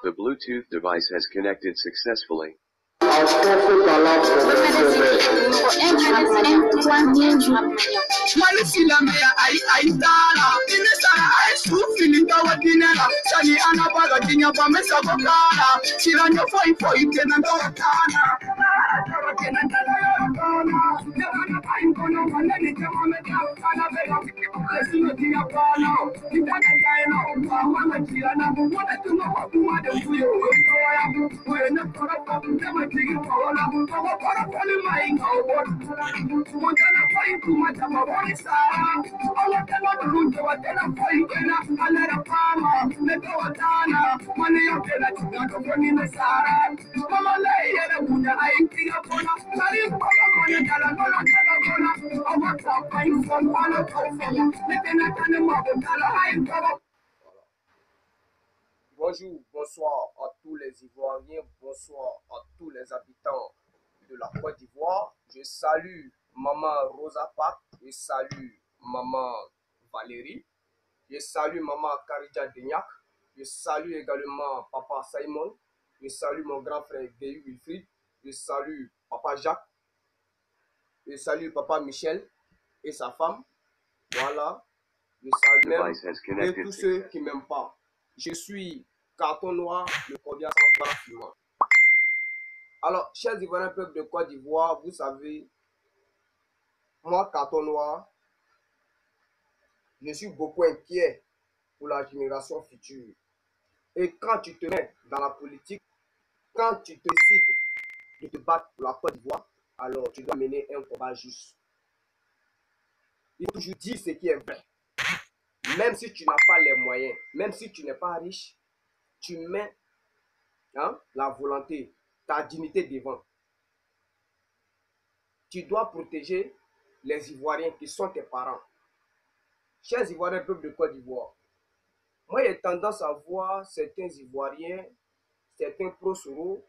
The Bluetooth device has connected successfully. Bonjour, bonsoir à tous les Ivoiriens, bonsoir à tous les habitants de la Côte d'Ivoire. Je salue Maman Rosa Park, je salue Maman Valérie, je salue Maman Karidja Dignac, je salue également Papa Simon, je salue mon grand frère Guéhu Wilfried, je salue Papa Jacques, je salue Papa Michel et sa femme. Voilà, je salue même et tous ceux qui ne m'aiment pas. Je suis Carton Noir, le cordial sans froid. Alors, chers Ivoiriens, peuple de Côte d'Ivoire, vous savez, moi, Carton Noir, je suis beaucoup inquiet pour la génération future. Et quand tu te mets dans la politique, quand tu décides de te battre pour la Côte d'Ivoire, alors tu dois mener un combat juste. Il faut toujours dire ce qui est vrai. Même si tu n'as pas les moyens, même si tu n'es pas riche, tu mets la volonté, ta dignité devant. Tu dois protéger les Ivoiriens qui sont tes parents. Chers Ivoiriens, peuple de Côte d'Ivoire, moi j'ai tendance à voir certains Ivoiriens, certains pro-Soro,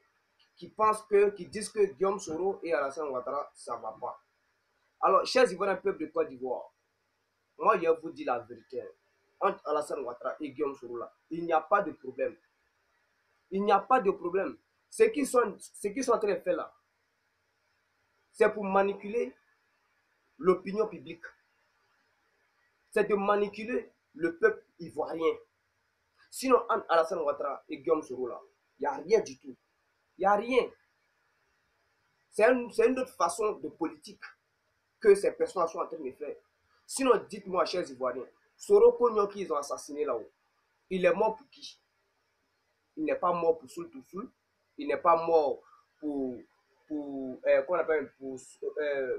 qui disent que Guillaume Soro et Alassane Ouattara, ça ne va pas. Alors, chers Ivoiriens, peuple de Côte d'Ivoire, moi je vous dis la vérité. Entre Alassane Ouattara et Guillaume Soro, là, il n'y a pas de problème. Il n'y a pas de problème. Ce qu'ils sont en train de faire là, c'est pour manipuler l'opinion publique. C'est de manipuler le peuple ivoirien. Sinon, entre Alassane Ouattara et Guillaume Soro, là, il n'y a rien du tout. Il n'y a rien. C'est une autre façon de politique que ces personnes sont en train de faire. Sinon, dites-moi, chers Ivoiriens, Soro Kogno qu'ils ont assassiné là-haut, il est mort pour qui? Il n'est pas mort pour Soul to Soul. Il n'est pas mort pour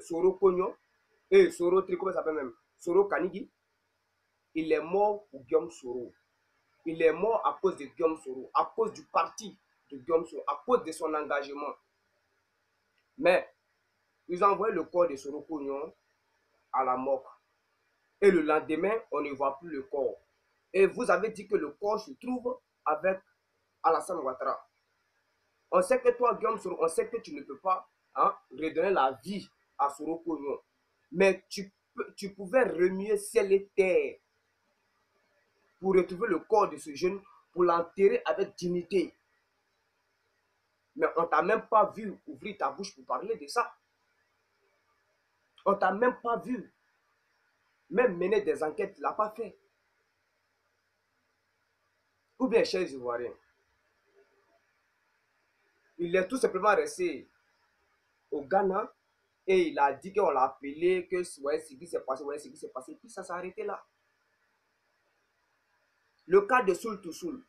Soro Kogno et Soro comment ça s'appelle même? Soro Kanigi. Il est mort pour Guillaume Soro. Il est mort à cause de Guillaume Soro, à cause du parti de Guillaume Soro, à cause de son engagement. Mais ils ont envoyé le corps de Soro Kogno à la mort. Et le lendemain, on ne voit plus le corps. Et vous avez dit que le corps se trouve avec Alassane Ouattara. On sait que toi, Guillaume Soro, on sait que tu ne peux pas redonner la vie à Soro Kogno. Mais tu pouvais remuer ciel et terre pour retrouver le corps de ce jeune, pour l'enterrer avec dignité. Mais on ne t'a même pas vu ouvrir ta bouche pour parler de ça. On ne t'a même pas vu. Même mener des enquêtes, tu ne l'as pas fait. Ou bien, chers Ivoiriens, il est tout simplement resté au Ghana et il a dit qu'on l'a appelé, que ouais, ce qui s'est passé, ouais, ce qui s'est passé, puis ça s'est arrêté là. Le cas de Soul to Soul,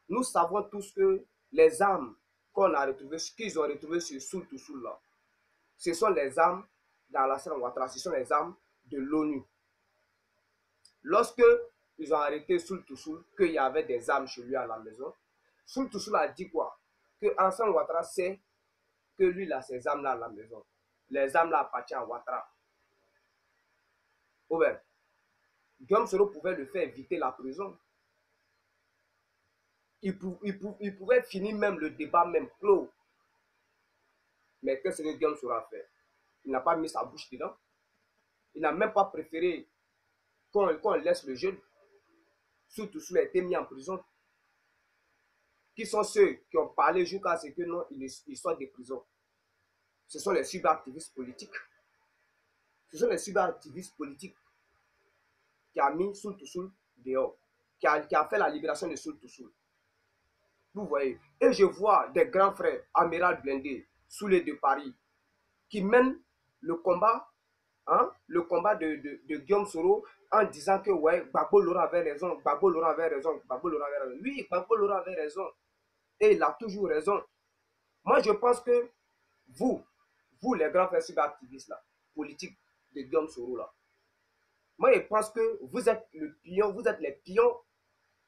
nous savons tous que les armes qu'on a retrouvées, qu'ils ont retrouvées sur Soul to Soul là, ce sont les armes d'Alassane Ouattara, ce sont les armes de l'ONU. Lorsque ils ont arrêté Soul to Soul, qu'il y avait des armes chez lui à la maison, Soul to Soul a dit quoi? Que Alassane Ouattara sait que lui il a ces armes là à la maison. Les armes là appartiennent à Ouattara. Ou bien, Guillaume Soro pouvait le faire éviter la prison. Il pouvait finir même le débat même clos. Mais qu'est-ce que Guillaume Soro a fait? Il n'a pas mis sa bouche dedans. Il n'a même pas préféré qu'on laisse le jeune. Surtout s'il a été mis en prison. qui sont ceux qui ont parlé jusqu'à ce que non, ils sortent des prisons. Ce sont les cyberactivistes politiques. Ce sont les cyberactivistes politiques qui a mis Soul to Soul dehors, qui a fait la libération de Soul to Soul. Vous voyez. Et je vois des grands frères, Amiral Blindé, Soulé de Paris, qui mènent le combat, le combat de Guillaume Soro en disant que ouais, Gbagbo Laurent avait raison, Gbagbo Laurent avait raison, Gbagbo Laurent avait raison. Oui, Gbagbo Laurent avait raison. Et il a toujours raison. Moi, je pense que vous les grands frères cyberactivistes là, politiques de Guillaume Soro là, moi, je pense que vous êtes le pion, vous êtes les pions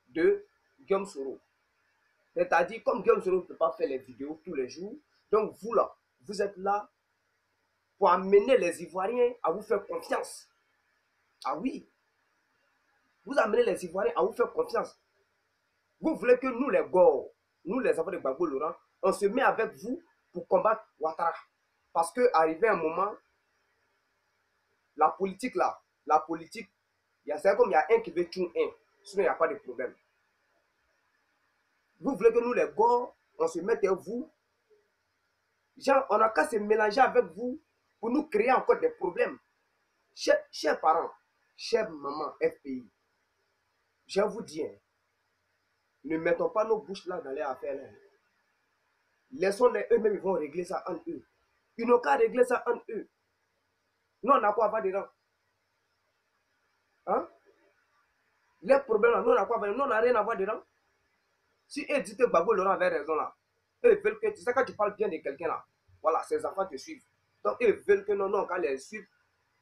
de Guillaume Soro. C'est-à-dire, comme Guillaume Soro ne peut pas faire les vidéos tous les jours, donc vous là, vous êtes là pour amener les Ivoiriens à vous faire confiance. Ah oui, vous amenez les Ivoiriens à vous faire confiance. Vous voulez que nous les Gors, nous les enfants de Gbagbo Laurent, on se met avec vous pour combattre Ouattara. Parce que arrivé un moment, la politique là, c'est comme il y a un qui veut tuer un, sinon il n'y a pas de problème. Vous voulez que nous les Gors, on se mette avec vous. Genre, on n'a qu'à se mélanger avec vous pour nous créer encore des problèmes. Chers parents, chers mamans FPI, je vous dis, ne mettons pas nos bouches là dans les affaires. Là. Laissons-les eux-mêmes, ils vont régler ça entre eux. Ils n'ont qu'à régler ça entre eux. Nous, on a quoi à voir dedans? Hein? Les problèmes là, nous, on a quoi à voir dedans? Nous, on n'a rien à voir dedans. Si eux disent que Gbagbo Laurent avait raison là, eux veulent que, tu sais, quand tu parles bien de quelqu'un là, voilà, ses enfants te suivent. Donc, eux veulent que non, on va les suivre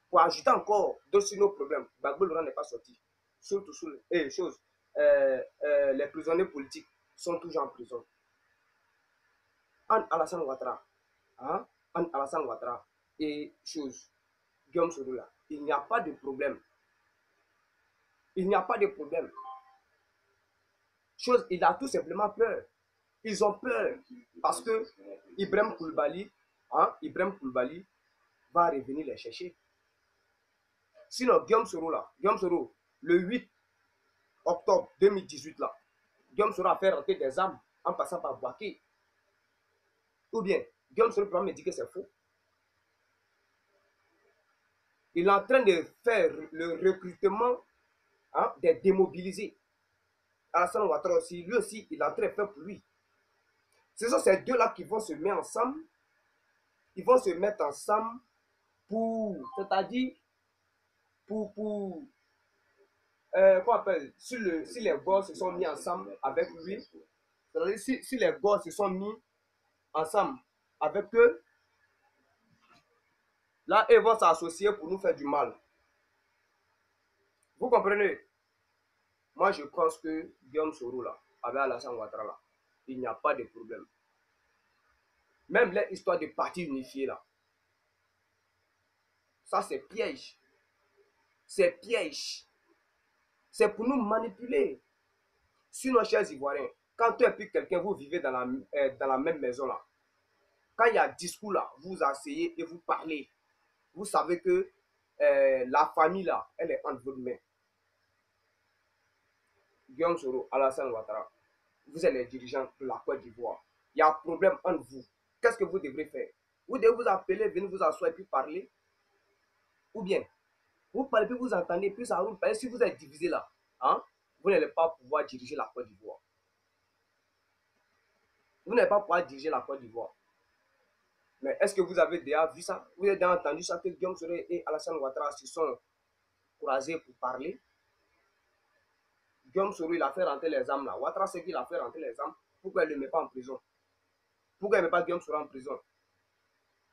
pour ajouter encore d'autres sur nos problèmes. Gbagbo Laurent n'est pas sorti. Surtout sur les choses. Les prisonniers politiques sont toujours en prison. Alassane Ouattara, Alassane Ouattara et chose, Guillaume Soro là, il n'y a pas de problème. Il n'y a pas de problème. Chose, il a tout simplement peur. Ils ont peur parce que Ibrahim Koulibaly va revenir les chercher. Sinon, Guillaume Soro là, le 8 octobre 2018 là, Guillaume Soro a fait rentrer des armes en passant par Bouaké. Ou bien, Guillaume Soro peut me dire que c'est faux. Il est en train de faire le recrutement des démobilisés. Alassane Ouattara aussi, lui aussi, il est en train de faire pour lui. Ce sont ces deux-là qui vont se mettre ensemble. Ils vont se mettre ensemble pour, c'est-à-dire, quoi on appelle, si les gosses se sont mis ensemble avec lui, c'est-à-dire si les gosses se sont mis ensemble avec eux, là, ils vont s'associer pour nous faire du mal. Vous comprenez? Moi, je pense que Guillaume Soro, là, avec Alassane Ouattara, là, il n'y a pas de problème. Même l'histoire de parti unifié, là, ça, c'est piège. C'est piège. C'est pour nous manipuler. Sinon, chers Ivoiriens, quand toi et puis quelqu'un, vous vivez dans la même maison, là, quand il y a discours, là, vous asseyez et vous parlez. Vous savez que la famille, là, elle est entre vos mains. Guillaume Soro, Alassane Ouattara, vous êtes les dirigeants de la Côte d'Ivoire. Il y a un problème entre vous. Qu'est-ce que vous devrez faire? Vous devez vous appeler, venir vous asseoir et puis parler. Ou bien, vous parlez, puis vous entendez, puis ça roule. Si vous êtes divisé là, vous n'allez pas pouvoir diriger la Côte d'Ivoire. Vous n'allez pas pouvoir diriger la Côte d'Ivoire. Mais est-ce que vous avez déjà vu ça? Vous avez déjà entendu ça que Guillaume Soro et Alassane Ouattara se sont croisés pour parler? Guillaume Soro, il a fait rentrer les armes là. Ouattara, c'est qu'il a fait rentrer les armes. Pourquoi il ne le met pas en prison? Pourquoi il ne met pas Guillaume Soro en prison?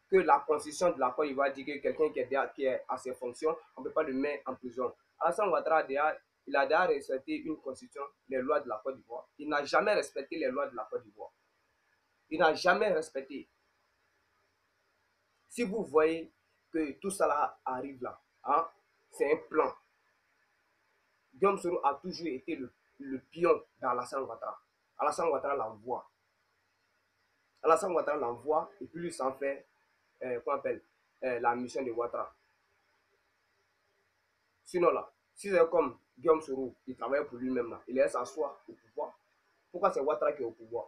Que la constitution de la Côte d'Ivoire dit que quelqu'un qui est à ses fonctions, on ne peut pas le mettre en prison. Alassane Ouattara, il a déjà respecté une constitution, les lois de la Côte d'Ivoire. Il n'a jamais respecté les lois de la Côte d'Ivoire. Il n'a jamais respecté. Si vous voyez que tout ça là arrive là, c'est un plan. Guillaume Soro a toujours été le pion d'Alassane Ouattara. Alassane Ouattara l'envoie. Alassane Ouattara l'envoie et puis lui s'en fait qu'on appelle la mission de Ouattara. Sinon là, si c'est comme Guillaume Soro, il travaille pour lui-même là, il laisse s'asseoir au pouvoir. Pourquoi c'est Ouattara qui est au pouvoir?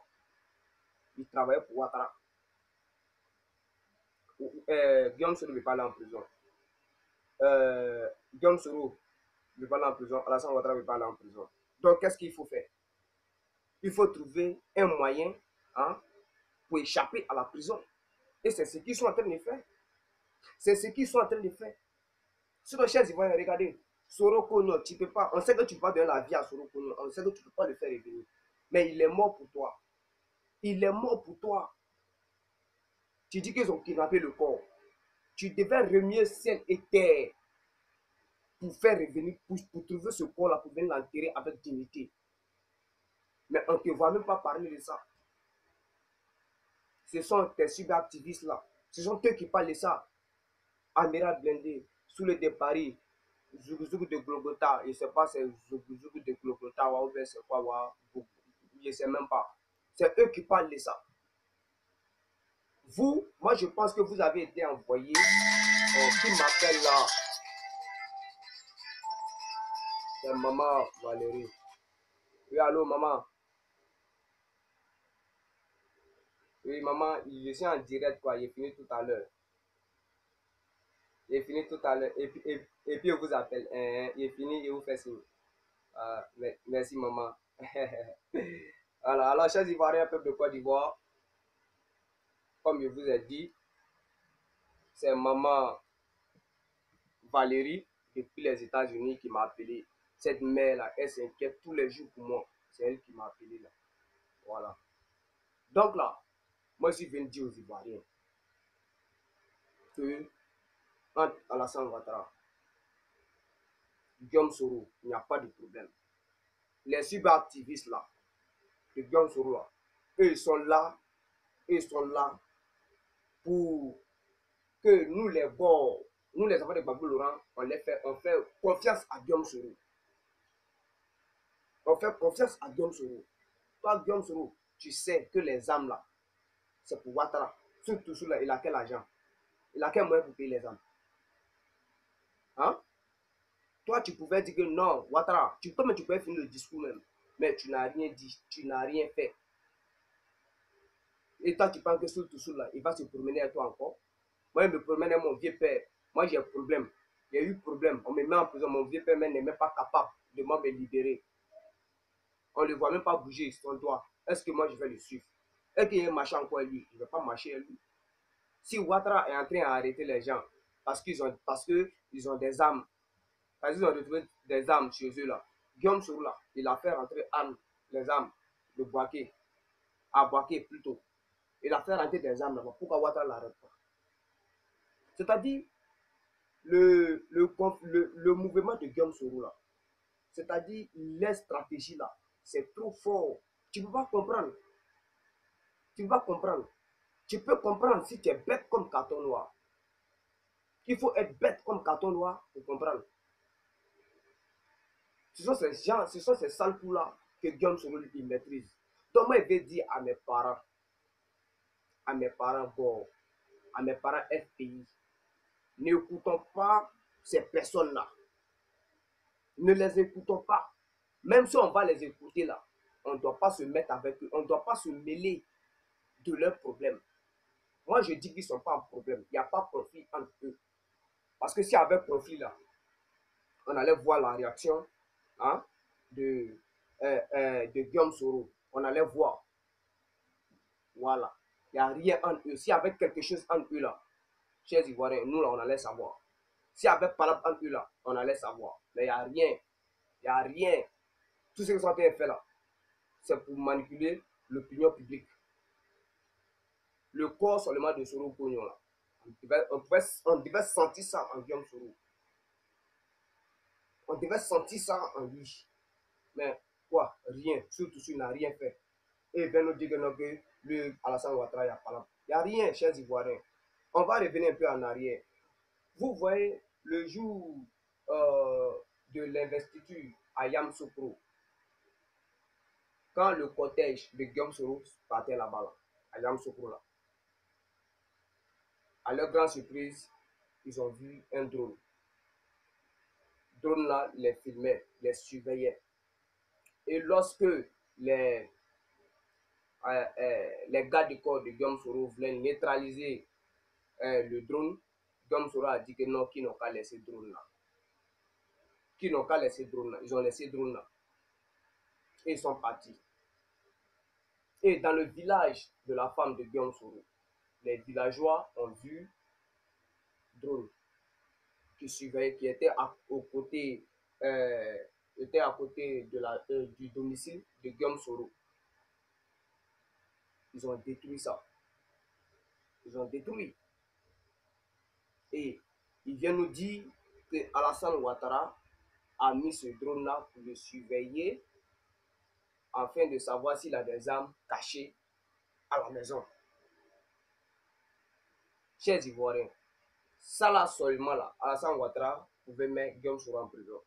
Il travaillait pour Ouattara. Guillaume Soro ne veut pas aller en prison. Guillaume Soro ne veut pas aller en prison. Alassane Ouattara ne veut pas aller en prison. Donc, qu'est-ce qu'il faut faire? Il faut trouver un moyen, hein, pour échapper à la prison. Et c'est ce qu'ils sont en train de faire. C'est ce qu'ils sont en train de faire. Sur nos chers Ivoiriens, regardez, Soro Kono, tu peux pas. On sait que tu peux pas donner la vie à Soro Kono. On sait que tu ne peux pas le faire revenir. Mais il est mort pour toi. Il est mort pour toi. Tu dis qu'ils ont kidnappé le corps. Tu devais remuer ciel et terre pour faire revenir, pour trouver ce corps-là, pour venir l'enterrer avec dignité. Mais on ne te voit même pas parler de ça. Ce sont tes cyberactivistes-là. Ce sont eux qui parlent de ça. Amiral Blindé, sous le de Paris, Zougou de Glogota, je ne sais pas c'est Zougou de Glogota ou bien c'est quoi, je ne sais même pas. C'est eux qui parlent de ça. Vous, moi je pense que vous avez été envoyé, qui m'appelle là, c'est maman Valérie. Oui, allô maman. Oui maman, je suis en direct quoi, j'ai fini tout à l'heure. J'ai fini tout à l'heure. Et puis je vous appelle. J'ai fini et vous faites signe. Merci maman. Voilà, alors chers Ivoiriens, peuple de Côte d'Ivoire, comme je vous ai dit, c'est maman Valérie depuis les États-Unis qui m'a appelé. Cette mère-là, elle s'inquiète tous les jours pour moi. C'est elle qui m'a appelé là. Voilà. Donc là, moi je suis venu dire aux Ivoiriens que entre Alassane Ouattara, Guillaume Soro, il n'y a pas de problème. Les cyberactivistes là, de Guillaume Soro là, eux ils sont là pour que nous les bords, nous les enfants de Babou Laurent, on fait confiance à Guillaume Soro. On fait confiance à Guillaume Soro. Toi, Guillaume Soro, tu sais que les âmes là, c'est pour Ouattara. Surtout là, il a quel argent? Il a quel moyen pour payer les âmes? Hein? Toi, tu pouvais dire que non, Ouattara, tu pouvais finir le discours même, mais tu n'as rien dit, tu n'as rien fait. Et toi, tu penses que surtout là, il va se promener avec toi encore? Moi, je me promène avec mon vieux père. Moi, j'ai un problème. Il y a eu problème. On me met en prison. Mon vieux père n'est même pas capable de me libérer. On ne le voit même pas bouger son doigt. Est-ce que moi, je vais le suivre? Est-ce qu'il y a un machin encore lui? Je ne vais pas marcher à lui. Si Ouattara est en train d'arrêter les gens parce qu'ils ont des armes, parce qu'ils ont retrouvé des armes chez eux là, Guillaume Soro là, il a fait rentrer les armes de Boaké, à Boaké plutôt. Il a fait rentrer des armes là-bas. Pourquoi Ouattara ne l'arrête pas? C'est-à-dire, le mouvement de Guillaume Soro là, c'est-à-dire les stratégies là, c'est trop fort. Tu ne peux pas comprendre. Tu ne peux pas comprendre. Tu peux comprendre si tu es bête comme carton noir. Il faut être bête comme carton noir pour comprendre. Ce sont ces gens, ce sont ces sales coups là que Guillaume Soro il maîtrise. Donc moi, je vais dire à mes parents bon, à mes parents FPI, n'écoutons pas ces personnes-là. Ne les écoutons pas. Même si on va les écouter là, on ne doit pas se mettre avec eux, on ne doit pas se mêler de leurs problèmes. Moi, je dis qu'ils ne sont pas en problème. Il n'y a pas de conflit entre eux. Parce que s'il y avait conflit là, on allait voir la réaction, hein, de Guillaume Soro. On allait voir. Voilà. Il n'y a rien entre eux. S'il y avait quelque chose entre eux là, chers Ivoiriens, nous là, on allait savoir. S'il y avait parole entre eux là, on allait savoir. Mais il n'y a rien. Il n'y a rien. Tout ce qu'ils sont en train de faire là, c'est pour manipuler l'opinion publique. Le corps seulement de Soro Pognon là. On devait sentir ça en Guillaume Soro. On devait sentir ça en lui. Mais quoi? Rien. Surtout s'il n'a rien fait. Et il vient nous dire que le Alassane Ouattara, il n'y a rien, chers Ivoiriens. On va revenir un peu en arrière. Vous voyez, le jour de l'investiture à Yamoussoukro, quand le cortège de Guillaume Soro partait là-bas, là, à Yamoussoukro, là, à leur grande surprise, ils ont vu un drone. Le drone là les filmait, les surveillait. Et lorsque les les gardes du corps de Guillaume Soro voulaient neutraliser le drone. Guillaume Soro a dit que non, qu'ils n'ont qu'à laisser le drone là. Qu'ils n'ont qu'à laisser le drone là. Ils ont laissé le drone là. Et ils sont partis. Et dans le village de la femme de Guillaume Soro, les villageois ont vu drone qui surveillait, qui était au côté, était à côté du domicile de Guillaume Soro. Ils ont détruit ça. Ils ont détruit. Et il vient nous dire que Alassane Ouattara a mis ce drone-là pour le surveiller afin de savoir s'il a des armes cachées à la maison. Chers Ivoiriens, ça là seulement là, Alassane Ouattara pouvait mettre Guillaume Soro en prison.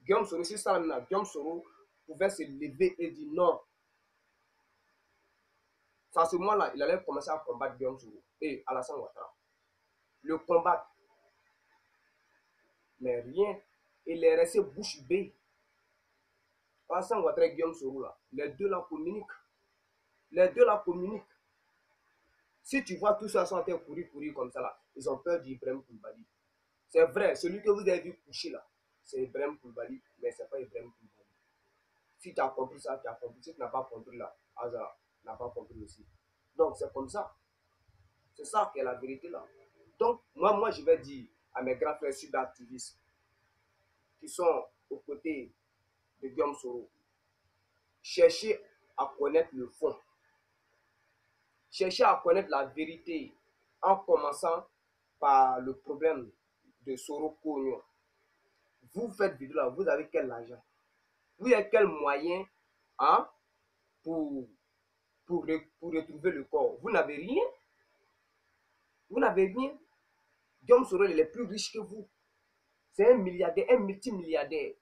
Guillaume Soro, si ça là, Guillaume Soro pouvait se lever et dire non. À ce moment-là, il allait commencer à combattre Guillaume Soro et Alassane Ouattara. Le combattre. Mais rien. Il est resté bouche bée. Alassane Ouattara et Guillaume Soro là, les deux là communiquent. Les deux là communiquent. Si tu vois tous ça sont en train de courir comme ça là, ils ont peur d'Ibrahim Koulibaly. C'est vrai, celui que vous avez vu coucher là, c'est Ibrahim Koulibaly, mais c'est pas Ibrahim Koulibaly. Si tu as compris ça, tu as compris. Si tu n'as pas compris là, Hazard n'a pas compris aussi. Donc c'est comme ça. C'est ça qui est la vérité là. Donc moi je vais dire à mes grands frères sud-activistes qui sont aux côtés de Guillaume Soro, cherchez à connaître le fond. Cherchez à connaître la vérité en commençant par le problème de Soro Kogno. Vous faites vidéo là, vous avez quel argent? Vous avez quel moyen hein, pour retrouver le corps? Vous n'avez rien. Vous n'avez rien. Guillaume Soro il est plus riche que vous. C'est un milliardaire, un multimilliardaire.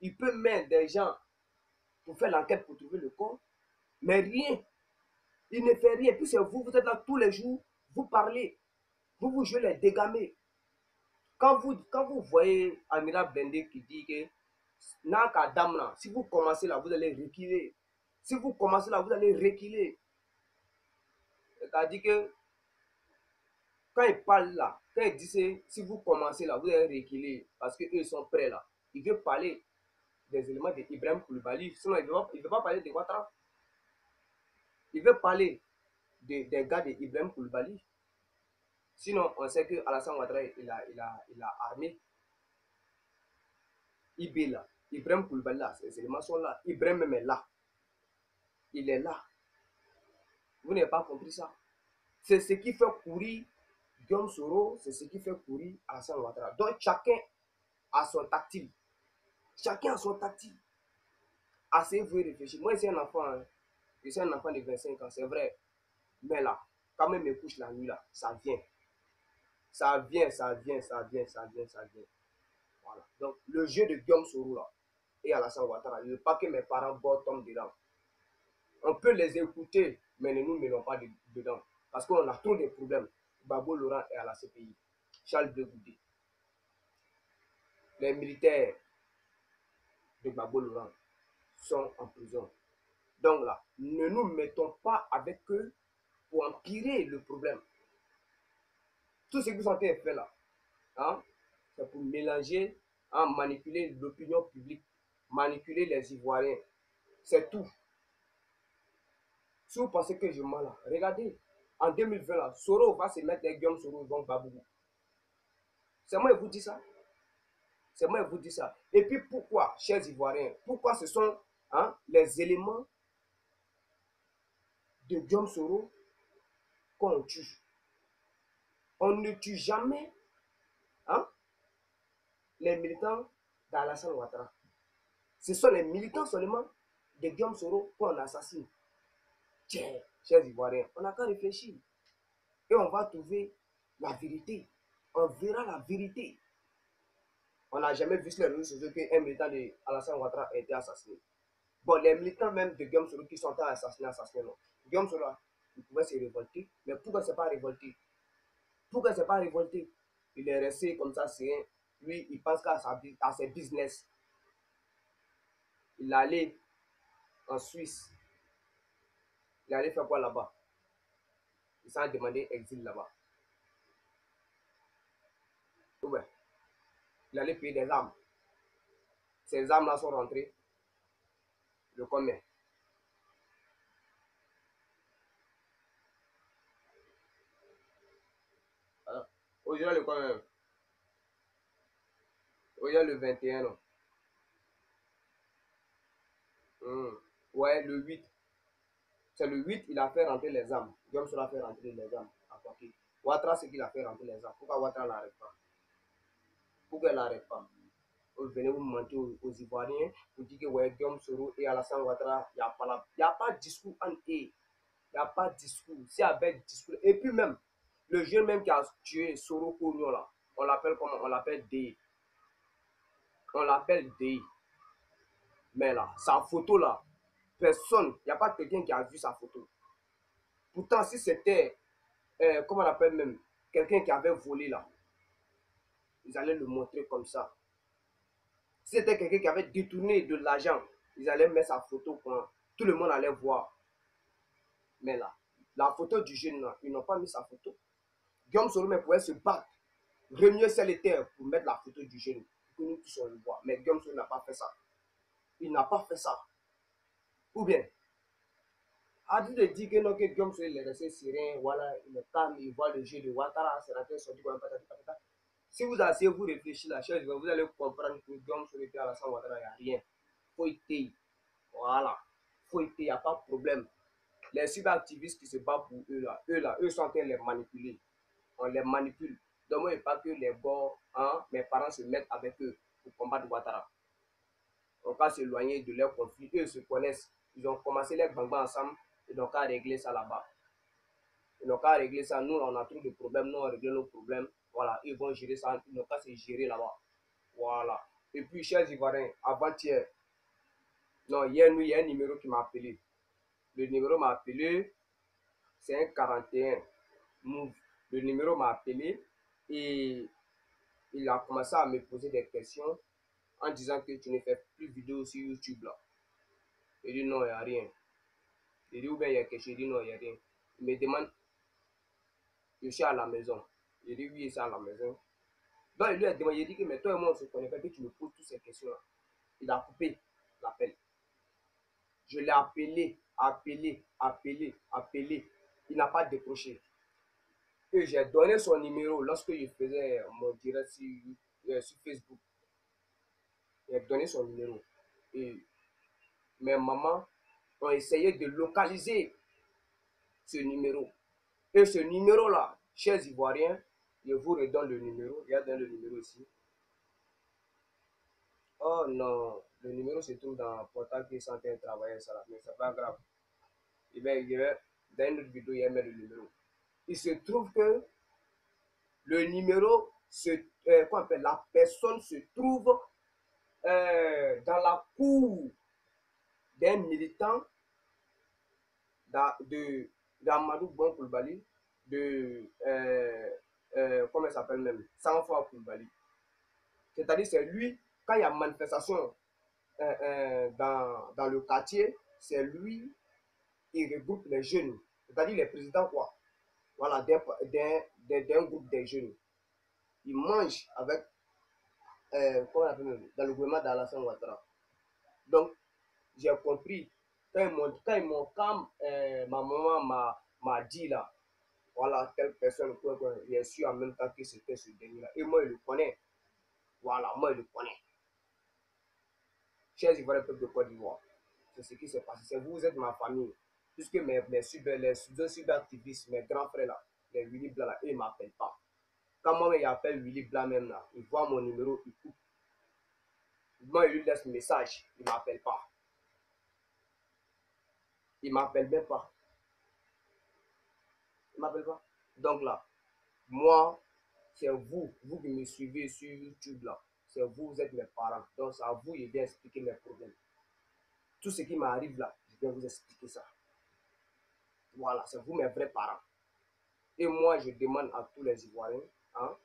Il peut mettre des gens pour faire l'enquête pour trouver le corps, mais rien. Il ne fait rien. Puis c'est vous, vous êtes là tous les jours, vous parlez, vous jouez les dégamés. Quand vous voyez Amira Blindé qui dit que si vous commencez là, vous allez reculer. Si vous commencez là, vous allez reculer. C'est-à-dire que quand il parle là, quand il dit si vous commencez là, vous allez reculer parce qu'eux sont prêts là. Il veut parler des éléments d'Ibrahim Koulibaly, sinon il ne veut pas parler de Ouattara. Il veut parler des gars d'Ibrahim Koulibaly. Sinon, on sait que Alassane Ouattara, il a armé IB là. Ibrahim Koulibaly là, ces éléments sont là. Ibrahim même est là. Il est là. Vous n'avez pas compris ça. C'est ce qui fait courir Guillaume Soro, c'est ce qui fait courir Alassane Ouattara. Donc chacun a son tactile. Chacun a son tactile. Assez-vous réfléchir. Moi, c'est un enfant, hein. Je suis un enfant de 25 ans, c'est vrai. Mais là, quand même me couche la nuit là, ça vient. Ça vient. Voilà. Donc, le jeu de Guillaume Soro là, et Alassane Ouattara, je ne veux pas que mes parents tombent dedans. On peut les écouter, mais ne nous mêlons pas dedans. Parce qu'on a trop de problèmes. Babo Laurent est à la CPI. Charles de Goudé. Les militaires de Babo Laurent sont en prison. Donc là, ne nous mettons pas avec eux pour empirer le problème. Tout ce que vous sentez fait là, hein, c'est pour mélanger, hein, manipuler l'opinion publique, manipuler les Ivoiriens. C'est tout. Si vous pensez que je mens là, regardez, en 2020 là, Soro va se mettre des Guillaume Soro donc Babou. C'est moi qui vous dis ça. C'est moi qui vous dis ça. Et puis pourquoi, chers Ivoiriens, pourquoi ce sont hein, les éléments de Guillaume Soro qu'on tue? On ne tue jamais hein, les militants d'Alassane Ouattara. Ce sont les militants seulement de Guillaume Soro qu'on assassine. Tiens, chers Ivoiriens, on n'a qu'à réfléchir. Et on va trouver la vérité. On verra la vérité. On n'a jamais vu sur les réseaux sociaux qu'un militant d'Alassane Ouattara a été assassiné. Bon, les militants même de Guillaume Soro qui sont assassinés, non. Guillaume Soro, il pouvait se révolter, mais pourquoi il ne s'est pas révolté? Pourquoi il ne s'est pas révolté? Il est resté comme ça, c'est rien. Lui, il pense qu'à ses business. Il allait en Suisse. Il allait faire quoi là-bas? Il s'en a demandé exil là-bas. Ouais. Il allait payer des armes. Ces armes-là sont rentrées de combien? Aujourd'hui, le combien? Aujourd'hui, le 21, non? Ouais, le 8. C'est le 8, il a fait rentrer les armes. Guillaume Soro a fait rentrer les armes à Paquet. Ouattara, c'est qu'il a fait rentrer les armes. Pourquoi Ouattara n'arrête pas? Pourquoi elle n'arrête pas? Vous venez vous mentir aux Ivoiriens, vous dites que ouais, Guillaume Soro et Alassane Ouattara, il n'y a pas de discours en eux. Il n'y a pas de discours. C'est avec discours. Et puis même, le jeune même qui a tué Soro Kogno là, on l'appelle comment? On l'appelle D. On l'appelle D. Mais là, sa photo là, personne, il n'y a pas quelqu'un qui a vu sa photo. Pourtant, si c'était, comment on appelle même, quelqu'un qui avait volé là, ils allaient le montrer comme ça. Si c'était quelqu'un qui avait détourné de l'argent, ils allaient mettre sa photo, tout le monde allait voir. Mais là, la photo du jeune là, ils n'ont pas mis sa photo. Guillaume Soro pouvait se battre, remuer ciel et terre pour mettre la photo du jeune, pour que nous puissions le voir. Mais Guillaume Soro n'a pas fait ça. Il n'a pas fait ça. Ou bien, a dit de dire que non, que Guillaume Soro est resté serein, voilà, il est calme, il voit le jeu de Ouattara, c'est rentré sorti comme un patati patata. Si vous asseyez, vous réfléchissez la chose, vous allez comprendre que Guillaume Soro était à la Ouattara, il n'y a rien. Faut être, voilà, faut être, il n'y a pas de problème. Les cyberactivistes qui se battent pour eux sont en train de les manipuler. On les manipule. Donc, moi, il ne pas que les gars, hein, mes parents se mettent avec eux pour combattre Ouattara. On va s'éloigner de leur conflit. Eux se connaissent. Ils ont commencé les gangbang ensemble. Ils n'ont qu'à régler ça là-bas. Ils n'ont qu'à régler ça. Nous, on a trop de problèmes. Nous, on règle nos problèmes. Voilà. Ils vont gérer ça. Ils n'ont qu'à se gérer là-bas. Voilà. Et puis, chers Ivoiriens, avant-hier, non, hier, il y a un numéro qui m'a appelé. Le numéro m'a appelé. C'est un 41 move. Le numéro m'a appelé et il a commencé à me poser des questions en disant que tu ne fais plus de vidéos sur YouTube là. Il dit non, il n'y a rien. Il dit ou bien il y a quelque chose, il dit non, il n'y a rien. Il me demande, je suis à la maison. Il dit oui, il est à la maison. Donc il lui a demandé, il dit que mais toi et moi on se connaît pas, que tu me poses toutes ces questions là. Il a coupé l'appel. Je l'ai appelé, appelé. Il n'a pas décroché. Et j'ai donné son numéro lorsque je faisais mon direct sur Facebook. J'ai donné son numéro. Et mes mamans ont essayé de localiser ce numéro. Et ce numéro-là, chers Ivoiriens, je vous redonne le numéro. Regardez le numéro ici. Oh non, le numéro se trouve dans le portail qui est en train de travailler ça là, mais c'est pas grave. Dans une autre vidéo, il y a le numéro. Il se trouve que le numéro, la personne se trouve dans la cour d'un militant d'Amadou Bon Koulibaly, comment il s'appelle même, Sanfa Koulibaly. C'est-à-dire, c'est lui, quand il y a manifestation dans le quartier, c'est lui, il regroupe les jeunes, c'est-à-dire les présidents, quoi. Voilà, d'un groupe des jeunes. Ils mangent avec, comment on appelle même, dans le gouvernement d'Alassane Ouattara. Donc, j'ai compris. Quand ma maman m'a dit là, voilà, telle personne, j'ai su en même temps que c'était ce dernier-là. Et moi, je le connais. Voilà, moi, je le connais. Chers Ivoiriens, peuple de Côte d'Ivoire, c'est ce qui s'est passé. C'est vous êtes ma famille. Puisque les deux cyberactivistes, mes grands frères là, les Willy Blanc là, ils ne m'appellent pas. Quand moi, il appelle Willy Blanc même là, il voit mon numéro, il coupe. Moi, il lui laisse un message, il ne m'appelle pas. Il ne m'appelle même pas. Il ne m'appelle pas. Donc là, moi, c'est vous qui me suivez sur YouTube là. C'est vous, vous êtes mes parents. Donc c'est à vous, je viens expliquer mes problèmes. Tout ce qui m'arrive là, je viens vous expliquer ça. Voilà, c'est vous mes vrais parents. Et moi, je demande à tous les Ivoiriens, hein,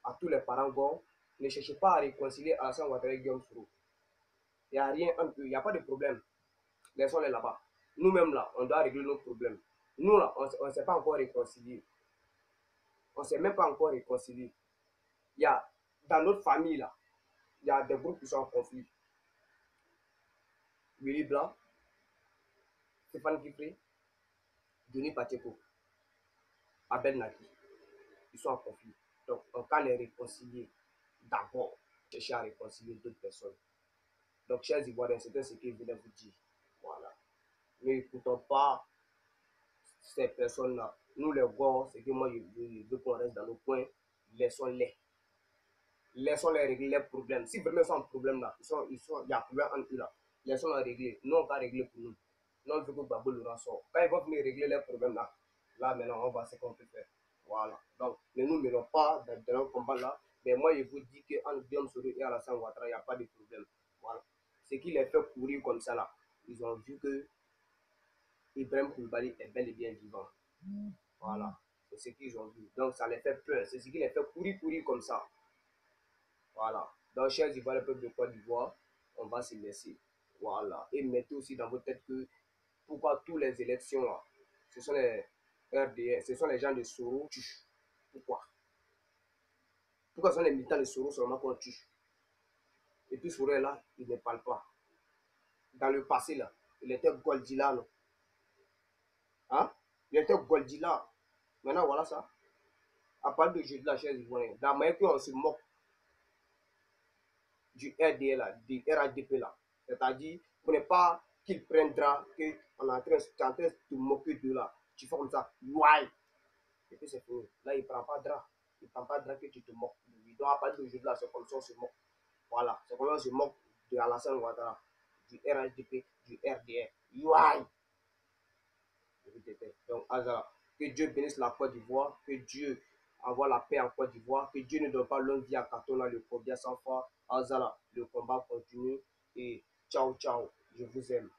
à tous les parents gars, ne cherchez pas à réconcilier Alassane Ouattara et Guillaume Soro. Il n'y a rien entre eux, il n'y a pas de problème. Laissons-les là-bas. Nous-mêmes là, on doit régler nos problèmes. Nous là, on ne s'est pas encore réconcilié. On ne s'est même pas encore réconcilié. Il y a, dans notre famille là, il y a des groupes qui sont en conflit. Willy Blanc, Stéphane Guifré, Denis Pacheco, Abel Naki, ils sont en conflit. Donc, on peut les réconcilier d'abord, chercher à réconcilier d'autres personnes. Donc, chers Ivoiriens, c'était ce que je voulais vous dire. Voilà. Ne écoutons pas ces personnes-là. Nous, les gars, c'est que moi, je veux qu'on reste dans nos coins. Laissons-les. Laissons-les régler les problèmes. Si vraiment ils sont en problème là, il y a un problème entre eux là. Laissons-les régler. Nous, on va régler pour nous. Nous, on veut que Babou le sort. Quand ils vont venir régler les problèmes là, là maintenant, on va ce qu'on peut faire. Voilà. Donc, ne nous mêlons pas dans un combat là. Mais moi, je vous dis qu'entre Guillaume Soro et Alassane Ouattara, il n'y a pas de problème. Voilà. Ce qui les fait courir comme ça là, ils ont vu que Ibrahim Koulibaly est bel et bien vivant. Voilà. C'est ce qu'ils ont vu. Donc, ça les fait peur. C'est ce qui les fait courir comme ça. Voilà. Donc, chers Ivoiriens, le peuple de Côte d'Ivoire, on va se laisser. Voilà. Et mettez aussi dans votre tête que pourquoi toutes les élections là, ce sont les RDS, ce sont les gens de Soro qui tuent. Pourquoi? Pourquoi ce sont les militants de Soro seulement qu'on tue? Et puis Soro est là, il ne parle pas. Dans le passé là, il était Goldila, non? Hein? Il était Goldila. Maintenant, voilà ça. À part de jeu de la chaise ivoirienne, dans la manière qu'on se moque du RDL là, du RADP là. C'est-à-dire, pour ne pas qu'il prendra que on est en train de te moquer de là. Tu fais comme ça, ouais. Et puis c'est fini. Là, il ne prend pas de drap. Il ne prend pas de drap que tu te moques. Il doit pas de jeu de là, c'est comme ça on se moque. Voilà, c'est comme ça on se moque de Alassane Ouattara, du RHDP, du RDR. Ouais. Donc, Azara, que Dieu bénisse la Côte d'Ivoire, que Dieu envoie la paix en Côte d'Ivoire, que Dieu ne donne pas longue vie à Katona, le Kobia sans foi. Azara, le combat continue et ciao, ciao, je vous aime.